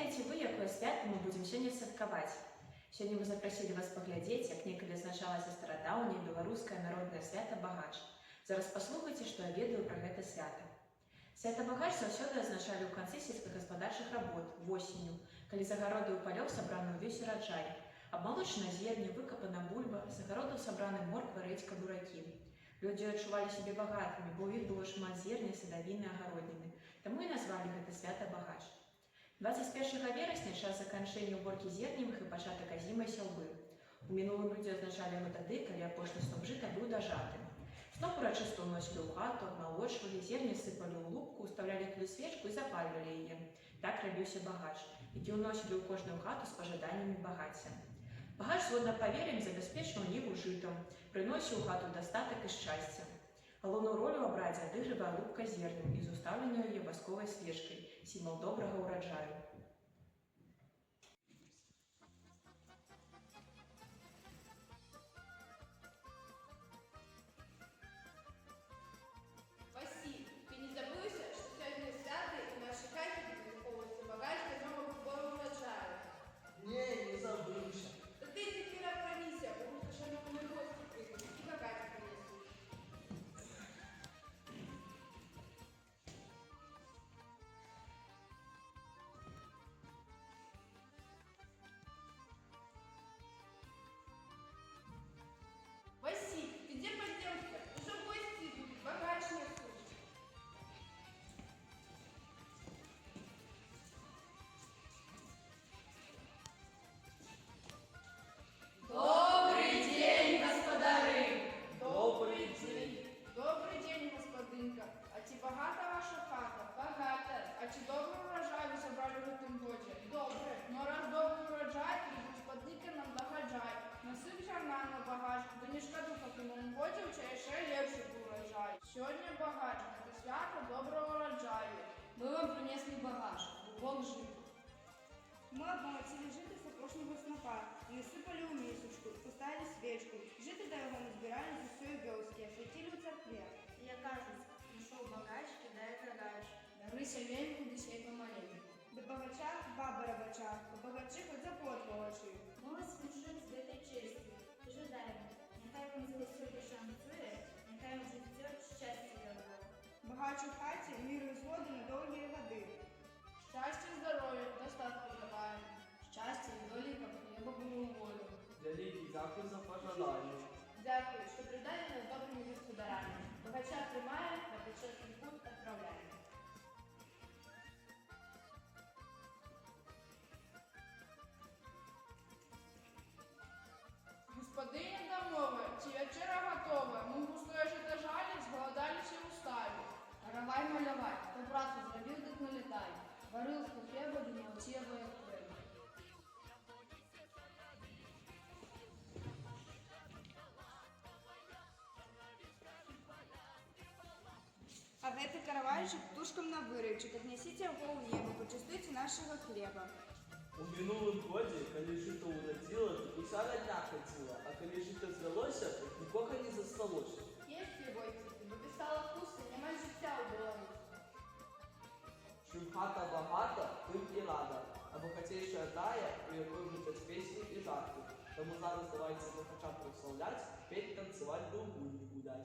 ведаеце вы, якое свята мы будзем сёння святкаваць? Сёння мы запрасілі вас паглядзець, як некалі азначалася старадаўняе беларускае народнае свята Багач. Зараз паслухайце, што я ведаю пра гэта свята. Свята Багач заўсёды азначалі ў канцы сельскагаспадарчых работ, восенню, калі з агароды ў палёў сабраны ўвесь ураджай. Абмалочана зерне, выкапана бульба, з агародаў сабраны морква, рэдзька, буракі. Людзі адчувалі сябе багатымі, бо ў іх было шмат зерня, садавіны, агародніны. Таму і назвалі гэта свята Багач. 21 верасня час заканчэння ўборкі зерневых і пачатак азімай сяўбы. У мінулым людзі азначалі тады, калі апошні сноп жыта быў дажаты. Сноп урачыста ўносілі ў хату, абмалочвалі, зерне сыпалі ў лупку, уставлялі туды свечку і запальвалі яе. Так рабіўся багач, які ўносілі ў кожную хату з пажаданнямі багацця. Багач, згодна павер'ям, забяспечваў ніву жытам, прыносіў у хату дастатак і шчасце. Галоўную ролю ў абрадзе адыгрывае лупка зерню і з уставленай яе васковай свечкай, сімвал добрага ўраджаю. Василь, ты не забылся, что сегодня свято и в нашей хате выходится багач для нового сбора урожая? Не забывся. Да ты теперь опронися, потому что шановные гости придут и багач принесут. Василь, ты где поделся? Уже гости идут, багач несут. Добрый день, господари! Добрий день. Добрий день, господинка. А чи багата ваша хата? Багата. А чи добрий урожай ви собрали в этом годі? Добре. Ну раз добрий урожай, то господинка нам догаджай. Насип зерна на багаж, да не шкоду, в такому годі у чай ще лепший урожай. Сьогодні багач, це свято доброго урожаю. Мы вам принесли багаж, Бог жив. Мы обмолотили жито с опрошного снопа, насыпали в мисочку, поставили свечку. Жито до его назбирали за всей вёски, осветили в церкве. Я кажусь, пришел богач, кидает рогач. Дары сельвеньку, десей помолили. До богача баба рабоча, по богачи хоть за плод волочи. Мы вас спішим з этой честью. Жадаємо, нехай вам золоте шанцує, нехай вам життя щастя дарує. Богач у хаті, миру і згоди на довгі годи. Щастя, здоров'я, достатку желаємо. Счастье и доли, как хлеба было волю. Великий дякую за пожелання. Дякую, що придали нас добрими господарями. Богача тримає, на почесний путь відправляє. Господиня домова, чи вечера готова? Мы густое жито жали, сголодались и устали. Каравай малявай, хто працю зробив, так налітай. Варилку хліба, да молчево, як треба. А гэты каравайчык птушкам на вырычык, аднясіце яго ў неба, пачастуйце нашага хлеба. У мінулым годзе, калі жыта ўрадзіла, то уся радня хадзіла, а калі жыта звялося, то нікога не засталося. Есть любойцы, бо без стало вкусно, нема життя у Беларуси. Чим хата багата, тим і рада, а багатейша тая, у якой житять песні і жарти. Тому зараз давайте захоча прославлять, петь, танцевать, до гульні гулять.